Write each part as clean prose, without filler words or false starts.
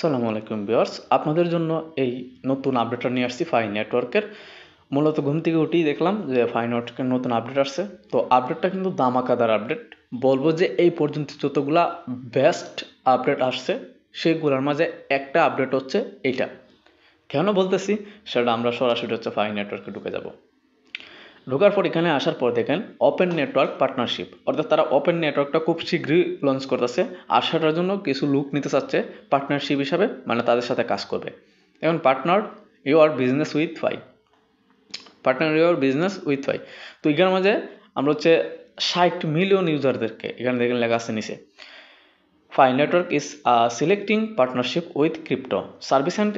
আসসালামু আলাইকুম ভিউয়ার্স, আপনাদের জন্য এই নতুন আপডেটটা নিয়ে আসছি ফাই নেটওয়ার্কের। মূলত ঘুম থেকে উঠেই দেখলাম যে ফাই নেটওয়ার্কের নতুন আপডেট আসছে। তো আপডেটটা কিন্তু দামাকাদার আপডেট। বলবো যে এই পর্যন্ত যতগুলা বেস্ট আপডেট আসছে সেগুলোর মাঝে একটা আপডেট হচ্ছে এইটা। কেন বলতেছি সেটা আমরা সরাসরি হচ্ছে ফাই নেটওয়ার্কে ঢুকে যাব। ঢোকার পর এখানে আসার পর দেখেন ওপেন নেটওয়ার্ক পার্টনারশিপ, অর্থাৎ তারা ওপেন নেটওয়ার্কটা খুব শীঘ্রই লঞ্চ করতেছে। আর সেটার জন্য কিছু লোক নিতে চাচ্ছে পার্টনারশিপ হিসাবে, মানে তাদের সাথে কাজ করবে। এখন partner your business with Fi, partner your business with Fi. তো এখানের মাঝে আমরা হচ্ছে 60 মিলিয়ন ইউজারদেরকে এখানে দেখেন লেখা আছে নিচে, Fi network is selecting partnership with crypto service and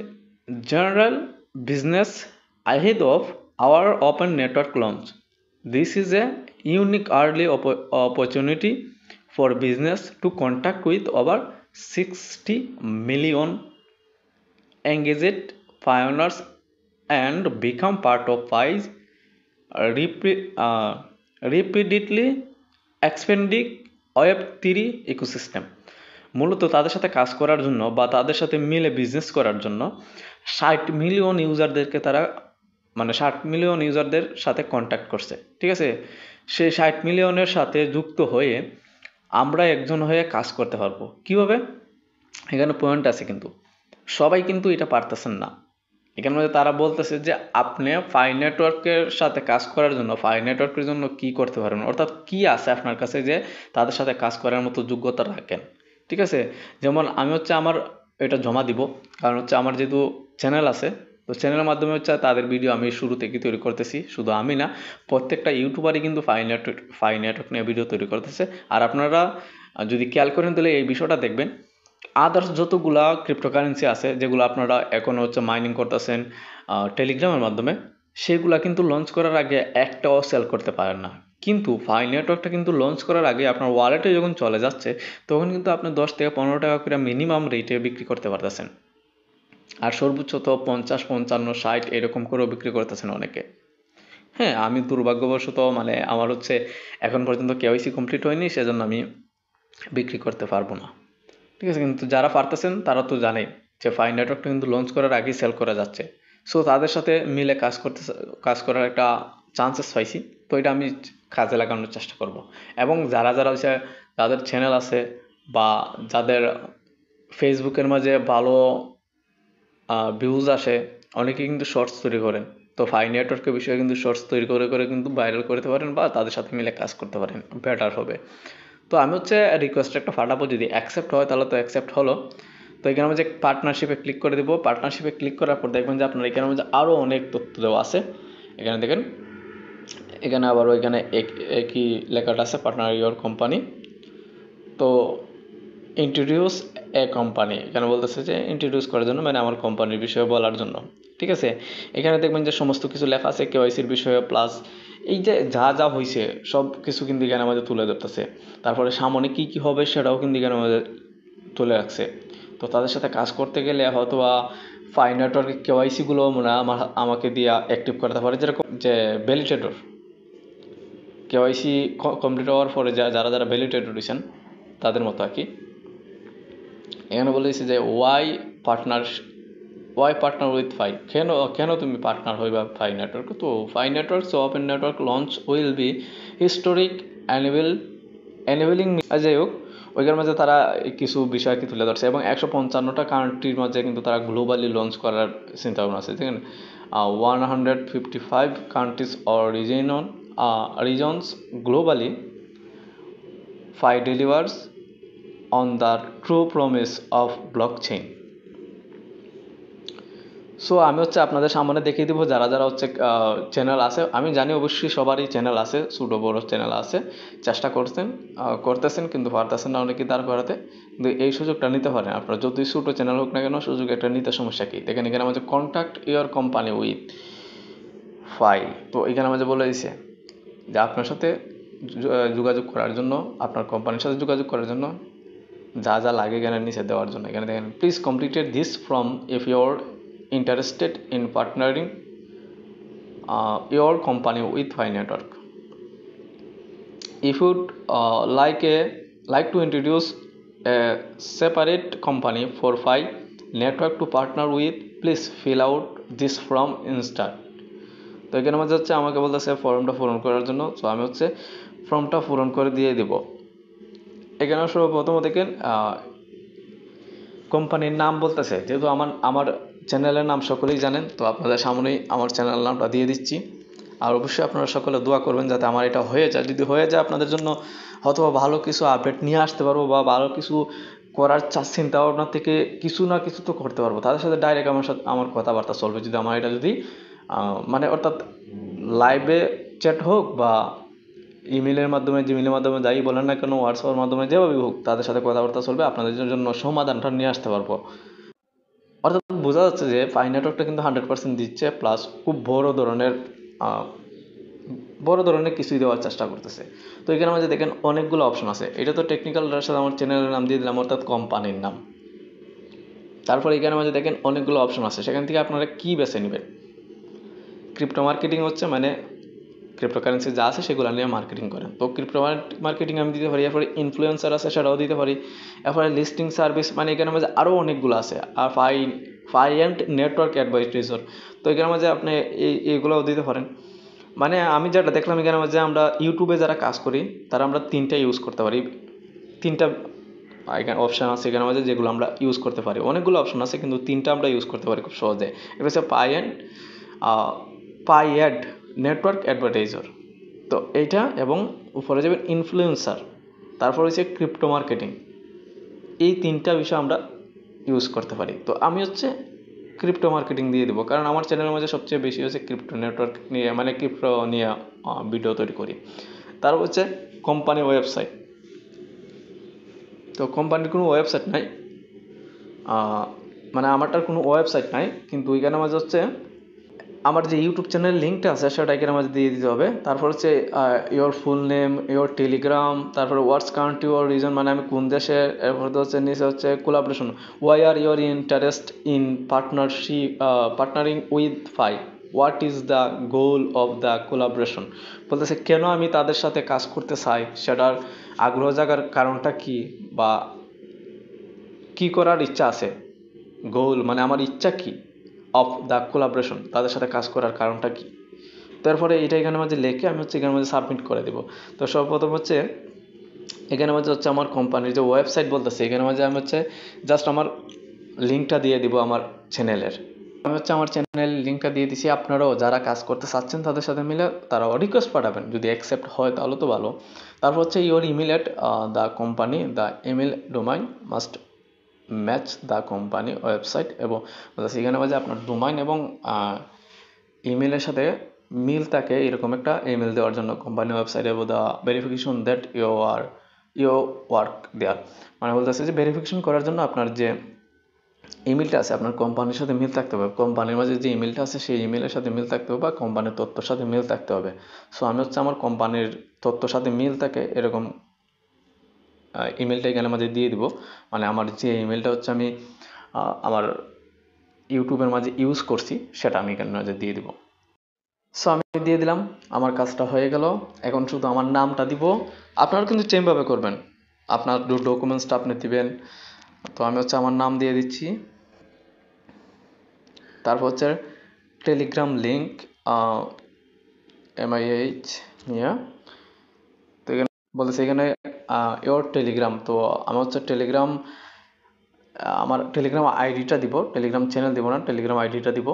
general business ahead of our open network launch. This is a unique early opportunity for business to contact with over 60 million engaged pioneers and become part of Pi's repeatedly expanding Web3 ecosystem. মূলত তাদের সাথে কাজ করার জন্য বা তাদের সাথে মিলে বিজনেস করার জন্য 60 মিলিয়ন ইউজারদেরকে তারা, মানে 60 মিলিয়ন ইউজারদের সাথে কন্ট্যাক্ট করছে। ঠিক আছে, সেই 60 মিলিয়নের সাথে যুক্ত হয়ে আমরা একজন হয়ে কাজ করতে পারবো। কিভাবে? এখানে পয়েন্ট আছে, কিন্তু সবাই কিন্তু এটা পারতেছেন না। এখানে মধ্যে তারা বলতেছে যে আপনি ফাই নেটওয়ার্কের সাথে কাজ করার জন্য, ফাই নেটওয়ার্কের জন্য কি করতে পারবেন, অর্থাৎ কি আছে আপনার কাছে যে তাদের সাথে কাজ করার মতো যোগ্যতা রাখেন। ঠিক আছে, যেমন আমি হচ্ছে আমার এটা জমা দিব, কারণ হচ্ছে আমার যেহেতু চ্যানেল আছে, তো চ্যানেলের মাধ্যমে হচ্ছে তাদের ভিডিও আমি শুরু থেকে তৈরি করতেছি। শুধু আমি না, প্রত্যেকটা ইউটিউবারই কিন্তু ফাই নেটওয়ার্ক নিয়ে ভিডিও তৈরি করতেছে। আর আপনারা যদি খেয়াল করেন তাহলে এই বিষয়টা দেখবেন, আদার্স যতগুলা ক্রিপ্টোকারেন্সি আছে যেগুলো আপনারা এখন হচ্ছে মাইনিং করতেছেন টেলিগ্রামের মাধ্যমে, সেগুলা কিন্তু লঞ্চ করার আগে একটাও সেল করতে পারেন না। কিন্তু ফাই নেটওয়ার্কটা কিন্তু লঞ্চ করার আগে আপনার ওয়ালেটে যখন চলে যাচ্ছে, তখন কিন্তু আপনি 10 থেকে 15 টাকা করে মিনিমাম রেটে বিক্রি করতে পারতেছেন। আর সর্বোচ্চ তো 50, 55, 60 এরকম করেও বিক্রি করতেছেন অনেকে। হ্যাঁ, আমি দুর্ভাগ্যবশত মানে আমার হচ্ছে এখন পর্যন্ত কেওয়াইসি কমপ্লিট হয়নি, সেজন্য আমি বিক্রি করতে পারবো না। ঠিক আছে, কিন্তু যারা পারতেছেন তারা তো জানেই যে ফাই নেটওয়ার্কটা কিন্তু লঞ্চ করার আগেই সেল করা যাচ্ছে। সো তাদের সাথে মিলে কাজ করার একটা চান্সেস পাইছি। তো এটা আমি কাজে লাগানোর চেষ্টা করব। এবং যারা যারা হচ্ছে যাদের চ্যানেল আছে বা যাদের ফেসবুকের মাঝে ভালো ভিউজ আসে, অনেকে কিন্তু শর্টস তৈরি করেন। তো ফাই নেটওয়ার্কের বিষয়ে কিন্তু শর্টস তৈরি করে করে কিন্তু ভাইরাল করতে পারেন বা তাদের সাথে মিলে কাজ করতে পারেন, বেটার হবে। তো আমি হচ্ছে রিকোয়েস্ট একটা ফাটাবো, যদি অ্যাকসেপ্ট হয় তাহলে তো অ্যাকসেপ্ট হলো। তো এখানে মধ্যে পার্টনারশিপে ক্লিক করে দেবো। পার্টনারশিপে ক্লিক করার পর দেখবেন যে আপনার এখানে মধ্যে আরও অনেক তথ্য দেওয়া আছে। এখানে দেখেন, এখানে আবার ওইখানে একই লেখাটা আছে, পার্টনার ইউর কোম্পানি। তো ইন্ট্রোডিউস এ কোম্পানি, এখানে বলতেছে যে ইন্ট্রোডিউস করার জন্য, মানে আমার কোম্পানির বিষয়ে বলার জন্য। ঠিক আছে, এখানে দেখবেন যে সমস্ত কিছু লেখা আছে কেওয়াইসির বিষয়ে, প্লাস এই যে যা যা হয়েছে সব কিছু কিন্তু এখানে আমাদের তুলে ধরতেছে। তারপরে সামনে কি কি হবে সেটাও কিন্তু এখানে আমাদের তুলে রাখছে। তো তাদের সাথে কাজ করতে গেলে হয়তো বা ফাই নেটওয়ার্কের কেওয়াইসিগুলো মনে হয় আমাকে দিয়ে অ্যাক্টিভ করতে পারে, যেরকম যে ভ্যালিডেটর কেওয়াইসি কমপ্লিট হওয়ার পরে যারা যারা ভ্যালিডেটর দিয়েছেন তাদের মতো আর কি। এখানে বলেছি যে ওয়াই পার্টনার উইথ ফাই, কেন কেন তুমি পার্টনার হইবা ফাই নেটওয়ার্ক। তো Fi network open network launch will be historic enabling. যাই হোক, ওইখানের মাঝে তারা কিছু বিষয় কি তুলে ধরছে এবং 155টা কান্ট্রির মাঝে কিন্তু তারা গ্লোবালি লঞ্চ করার চিন্তা ভাবনা আছে। দেখেন, 155 countries or regions globally, Fi delivers on the true promise of blockchain. So আমি হচ্ছে আপনাদের সামনে দেখিয়ে দিব যারা যারা হচ্ছে চ্যানেল আছে। আমি জানি অবশ্যই সবারই চ্যানেল আছে, ছোটো বড়ো চ্যানেল আছে, চেষ্টা করতেছেন কিন্তু পারতেছেন না অনেকেই দাঁড় করাতে। কিন্তু এই সুযোগটা নিতে পারেন আপনারা, যতই ছোটো চ্যানেল হোক না কেন, সুযোগ একটা নিতে সমস্যা কি। দেখেন এখানে আমাদের contact your company with Fi. তো এখানে আমাদের বলে দিছে যে আপনার সাথে যোগাযোগ করার জন্য, আপনার কোম্পানির সাথে যোগাযোগ করার জন্য যা যা লাগে এখানে নিচে দেওয়ার জন্য। এখানে দেখেন, please completed this form if you are interested in partnering your company with Fi Network. If you'd like to introduce a separate company for Fi, network to partner with, please fill out this form instant. তো এখানে মধ্যে হচ্ছে আমাকে বলতেছে ফর্মটা পূরণ করার জন্য। তো আমি হচ্ছে ফর্মটা পূরণ করে দিয়ে দিব। এখানে সর্বপ্রথম দেখেন কোম্পানির নাম বলতেছে, যেহেতু আমার চ্যানেলের নাম সকলেই জানেন, তো আপনাদের সামনেই আমার চ্যানেল নামটা দিয়ে দিচ্ছি। আর অবশ্যই আপনারা সকলে দোয়া করবেন যাতে আমার এটা হয়ে যায়। যদি হয়ে যায় আপনাদের জন্য হয়তো ভালো কিছু আপডেট নিয়ে আসতে পারবো, বা ভালো কিছু করার চিন্তা ভাবনা থেকে কিছু না কিছু তো করতে পারবো। তাদের সাথে ডাইরেক্ট আমার কথাবার্তা চলবে যদি আমার এটা যদি মানে অর্থাৎ লাইভে চ্যাট হোক বা ইমেলের মাধ্যমে, জিমেলের মাধ্যমে যাই বলেন না কেন, হোয়াটসঅ্যাপের মাধ্যমে যেভাবেই হোক তাদের সাথে কথাবার্তা চলবে, আপনাদের জন্য সমাধানটা নিয়ে আসতে পারবো। অর্থাৎ বোঝা যাচ্ছে যে পাই নেটওয়ার্কটা কিন্তু 100% দিচ্ছে, প্লাস খুব বড় ধরনের কিছুই দেওয়ার চেষ্টা করতেছে। তো এখানে আমাদের দেখেন অনেকগুলো অপশন আছে। এটা তো টেকনিক্যালটার সাথে আমার চ্যানেলের নাম দিয়ে দিলাম, অর্থাৎ কোম্পানির নাম। তারপর এখানে আমাদের দেখেন অনেকগুলো অপশন আছে, সেখান থেকে আপনারা কি বেছে নেবেন। ক্রিপ্টো মার্কেটিং হচ্ছে মানে ক্রিপ্টোকারেন্সি যা আছে সেগুলো নিয়ে মার্কেটিং করেন, তো ক্রিপ্টো মার্কেটিং আমি দিতে পারি। এরপরে ইনফ্লুয়েন্সার আছে, সেটাও দিতে পারি। এরপরে লিস্টিং সার্ভিস, মানে এখানে মাঝে আরও অনেকগুলো আছে। আর ফাইন্যান্স নেটওয়ার্ক অ্যাডভাইজার, তো এখানে মাঝে আপনি এইগুলোও দিতে পারেন। মানে আমি যেটা দেখলাম এখানে মাঝে আমরা ইউটিউবে যারা কাজ করি তারা আমরা তিনটা ইউজ করতে পারি। তিনটা এখানে অপশান আছে এখানে মাঝে, যেগুলো আমরা ইউজ করতে পারি। অনেকগুলো অপশন আছে কিন্তু তিনটা আমরা ইউজ করতে পারি খুব সহজে। এটা হচ্ছে পাই অ্যাড নেটওয়ার্ক অ্যাডভার্টাইজার, তো এইটা, এবং উপরে যাবেন ইনফ্লুয়েন্সার, তারপর হচ্ছে ক্রিপ্টো মার্কেটিং। এই তিনটা বিষয় আমরা ইউজ করতে পারি। তো আমি হচ্ছে ক্রিপ্টো মার্কেটিং দিয়ে দেবো, কারণ আমার চ্যানেলের মধ্যে সবচেয়ে বেশি হচ্ছে ক্রিপ্টো নেটওয়ার্ক নিয়ে, মানে ক্রিপ্টো নিয়ে ভিডিও তৈরি করি। তারপর হচ্ছে কোম্পানি ওয়েবসাইট। তো কোম্পানির কোনো ওয়েবসাইট নাই, মানে আমারটার কোনো ওয়েবসাইট নাই, কিন্তু ওইখানে মাঝে হচ্ছে আমার যে ইউটিউব চ্যানেল লিঙ্কটা আছে সেটা এখানে মাঝে দিয়ে দিতে হবে। তারপর হচ্ছে your full name, your Telegram, তারপরে হোয়াটস কান্ট্রি ওর রিজন, মানে আমি কোন দেশের। এরপর হচ্ছে নিচে হচ্ছে collaboration, why are your interest in partnering with Fi, what is the goal of the collaboration. বলতেছে কেন আমি তাদের সাথে কাজ করতে চাই, সেটার আগ্রহ জাগার কারণটা কি, বা কি করার ইচ্ছা আছে। গোল মানে আমার ইচ্ছা কি, অফ দ্য কোলাবরেশন তাদের সাথে কাজ করার কারণটা কি। তারপরে এটা এখানে মাঝে লিখে আমি হচ্ছে এখানে মাঝে সাবমিট করে দেবো। তো সর্বপ্রথম হচ্ছে এখানে মাঝে হচ্ছে আমার কোম্পানির যে ওয়েবসাইট বলতেছে, এখানে মাঝে আমি হচ্ছে জাস্ট আমার লিঙ্কটা দিয়ে দিব আমার চ্যানেলের। আমি হচ্ছে আমার চ্যানেল লিঙ্কটা দিয়ে দিছি। আপনারাও যারা কাজ করতে চাচ্ছেন তাদের সাথে মিলে তারাও রিকোয়েস্ট পাঠাবেন, যদি অ্যাকসেপ্ট হয় তাহলে তো ভালো। তারপর হচ্ছে your email at the company, the email domain must match the company website, এবং সেখানে মাঝে আপনার ডোমাইন এবং ইমেলের সাথে মিল থাকে এরকম একটা ইমেল দেওয়ার জন্য কোম্পানি ওয়েবসাইট, এবং the verification that you work there, মানে বলতেছে যে ভেরিফিকেশন করার জন্য আপনার যে ইমেলটা আছে আপনার কোম্পানির সাথে মিল থাকতে হবে। কোম্পানির মাঝে যে ইমেলটা আছে সেই ইমেলের সাথে মিল থাকতে হবে, বা কোম্পানির তথ্যর সাথে মিল থাকতে হবে। সো আমি হচ্ছে আমার কোম্পানির তথ্যর সাথে মিল থাকে এরকম ইমেলটা এখানে মাঝে দিয়ে দিব। মানে আমার যে ইমেলটা হচ্ছে আমি আমার ইউটিউবের মাঝে ইউজ করছি সেটা আমি এখানে মাঝে দিয়ে দিব। সো আমি দিয়ে দিলাম, আমার কাজটা হয়ে গেল। এখন শুধু আমার নামটা দিব। আপনারা কিন্তু সেমভাবে করবেন, আপনার ডকুমেন্টসটা আপনি দিবেন। তো আমি হচ্ছে আমার নাম দিয়ে দিচ্ছি। তারপর হচ্ছে টেলিগ্রাম লিঙ্ক MIH নিয়ে, তো এখানে বলতেছে এখানে ইওর টেলিগ্রাম। তো আমি হচ্ছে আমার টেলিগ্রাম আইডিটা দিব, টেলিগ্রাম চ্যানেল দিব না, টেলিগ্রাম আইডিটা দিব।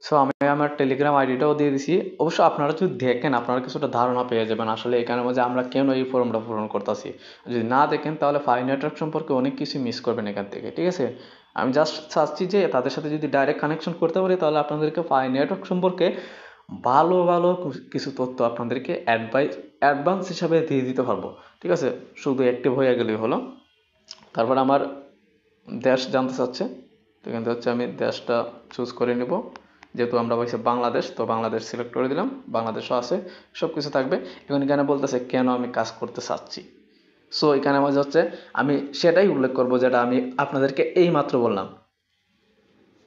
সো আমি আমার টেলিগ্রাম আইডিটাও দিয়ে দিছি। অবশ্য আপনারা যদি দেখেন আপনারা কিছুটা ধারণা পেয়ে যাবেন আসলে এখানে মধ্যে আমরা কেন এই ফর্মটা পূরণ করতেছি। যদি না দেখেন তাহলে ফাই নেটওয়ার্ক সম্পর্কে অনেক কিছু মিস করবেন এখান থেকে, ঠিক আছে। আমি জাস্ট চাচ্ছি যে তাদের সাথে যদি ডাইরেক্ট কানেকশন করতে পারি তাহলে আপনাদেরকে ফাই নেটওয়ার্ক সম্পর্কে ভালো ভালো কিছু তথ্য আপনাদেরকে অ্যাডভান্স হিসাবে দিয়ে দিতে পারবো, ঠিক আছে। শুধু অ্যাক্টিভ হয়ে গেলেই হলো। তারপর আমার দেশ জানতে চাচ্ছে, তো এখান থেকে হচ্ছে আমি দেশটা চুজ করে নেব। যেহেতু আমরা বলছি বাংলাদেশ, তো বাংলাদেশ সিলেক্ট করে দিলাম, বাংলাদেশও আছে, সব কিছু থাকবে। এখন এখানে বলতেছে কেন আমি কাজ করতে চাচ্ছি। সো এখানে আমার হচ্ছে আমি সেটাই উল্লেখ করব যেটা আমি আপনাদেরকে এই মাত্র বললাম,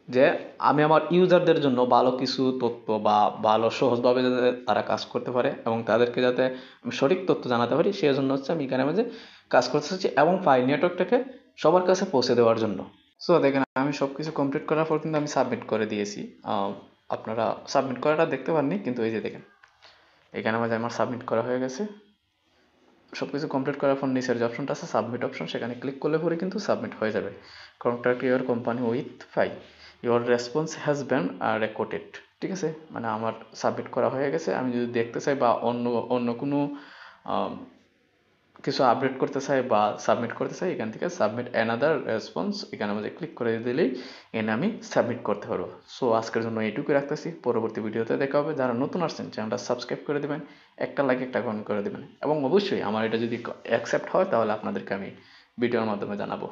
যে আমি আমার ইউজারদের জন্য ভালো কিছু তথ্য বা ভালো সহজভাবে যাতে তারা কাজ করতে পারে এবং তাদেরকে যাতে আমি সঠিক তথ্য জানাতে পারি, সেই জন্য হচ্ছে আমি এখানে মাঝে কাজ করতে চাচ্ছি, এবং ফাইল নেটওয়ার্কটাকে সবার কাছে পৌঁছে দেওয়ার জন্য। সো দেখেন আমি সব কিছু কমপ্লিট করার পর কিন্তু আমি সাবমিট করে দিয়েছি। আপনারা সাবমিট করাটা দেখতে পাননি, কিন্তু এই যে দেখেন এখানে আমার সাবমিট করা হয়ে গেছে। সব কিছু কমপ্লিট করার পর নিচের যে অপশনটা আছে সাবমিট অপশন, সেখানে ক্লিক করলে পরে কিন্তু সাবমিট হয়ে যাবে। Contact your company with Fi, your response has been recorded. ঠিক আছে, মানে আমার সাবমিট করা হয়ে গেছে। আমি যদি দেখতে চাই বা অন্য অন্য কোনো কিছু আপডেট করতে চাই বা সাবমিট করতে চাই, এখান থেকে সাবমিট অ্যানাদার রেসপন্স এখানে আমাদের ক্লিক করে দিলেই এখানে আমি সাবমিট করতে পারবো। সো আজকের জন্য এইটুকুই রাখতেছি, পরবর্তী ভিডিওতে দেখা হবে। যারা নতুন আসছেন চ্যানেলটা সাবস্ক্রাইব করে দেবেন, একটা লাইক একটা কমেন্ট করে দেবেন, এবং অবশ্যই আমার এটা যদি অ্যাকসেপ্ট হয় তাহলে আপনাদেরকে আমি ভিডিওর মাধ্যমে জানাবো।